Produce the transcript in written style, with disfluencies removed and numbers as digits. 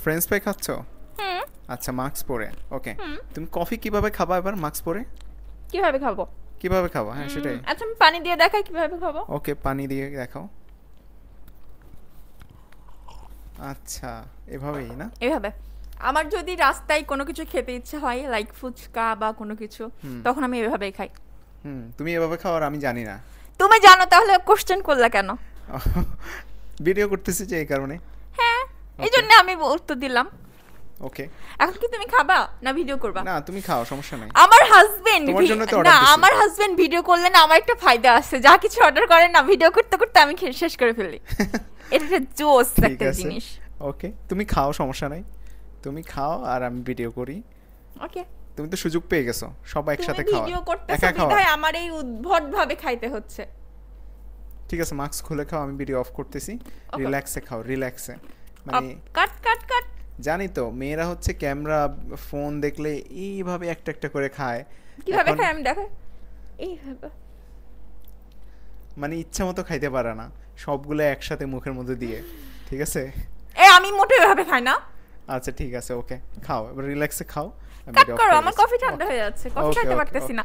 French fry খাচ্ছো? হুম। আচ্ছা, mask পরে। ওকে। হুম। তুমি কফি কিভাবে খাবা এবার মাস্ক পরে? কিভাবে খাবো? কিভাবে খাবা? হ্যাঁ, সেটাই। আচ্ছা, আমি পানি দিয়ে দেখাই কিভাবে খাবো। ওকে, পানি দিয়ে দেখাও। আচ্ছা, এভাবেই না? এভাবে। আমার যদি রাস্তায় কোনো কিছু খেতে ইচ্ছে হয়, লাইক ফুচকা বা কোনো কিছু, হুম। তখন আমি এভাবেই খাই। তুমি এভাবে খাও আর আমি জানি না। তুমি জানো, তাহলে কোশ্চেন করলা কেন? ভিডিও করতেছি যে এই কারণে। হ্যাঁ, এই ওকে। জন্য আমি উত্তর দিলাম। ওকে। এখন কি তুমি খাবা না ভিডিও করবা? না, তুমি খাও, সমস্যা নাই। আমার হাজবেন্ড তোমার জন্য তো না, অর্ডার দিছি। আমার হাজবেন্ড ভিডিও করলে না আমার একটা ফায়দা আছে, যা কিছু অর্ডার করে না ভিডিও করতে করতে আমি শেষ করে ফেলি। এটা একটা জোস ঠিক একটা আছে। জিনিস। ওকে, তুমি খাও, সমস্যা নাই। তুমি খাও আর আমি ভিডিও করি। ওকে। তুমি তো সুযোগ পেয়ে গেছো সব তুমি একসাথে খাওয়ার। ভিডিও করতেছো একা খাওয়া। বিধায় আমার এই উদ্ভট ভাবে খাইতে হচ্ছে। ঠিক আছে, মাস্ক খুলে খাও, আমি ভিডিও অফ করতেছি। Okay. রিল্যাক্সে খাও, রিল্যাক্সে। মানে কাট কাট কাট। জানি তো মেয়েরা হচ্ছে ক্যামেরা ফোন দেখলে এইভাবে একটা একটা করে খায়। কিভাবে এখন খাই আমি দেখো। এইভাবে। মানে ইচ্ছা মতো খাইতে পারে না, সবগুলো একসাথে মুখের মধ্যে দিয়ে। ঠিক আছে। আমি মোটেও এভাবে খাই না। আচ্ছা, ঠিক আছে, ওকে। খাও, এবার রিল্যাক্সে খাও। আমি কাট ভিডিও অফ করো, করে আমার দিচ্ছি। কফি ঠান্ডা হয়ে যাচ্ছে, কফি ওকে, খাইতে ওকে, পারতেছি ওকে। না।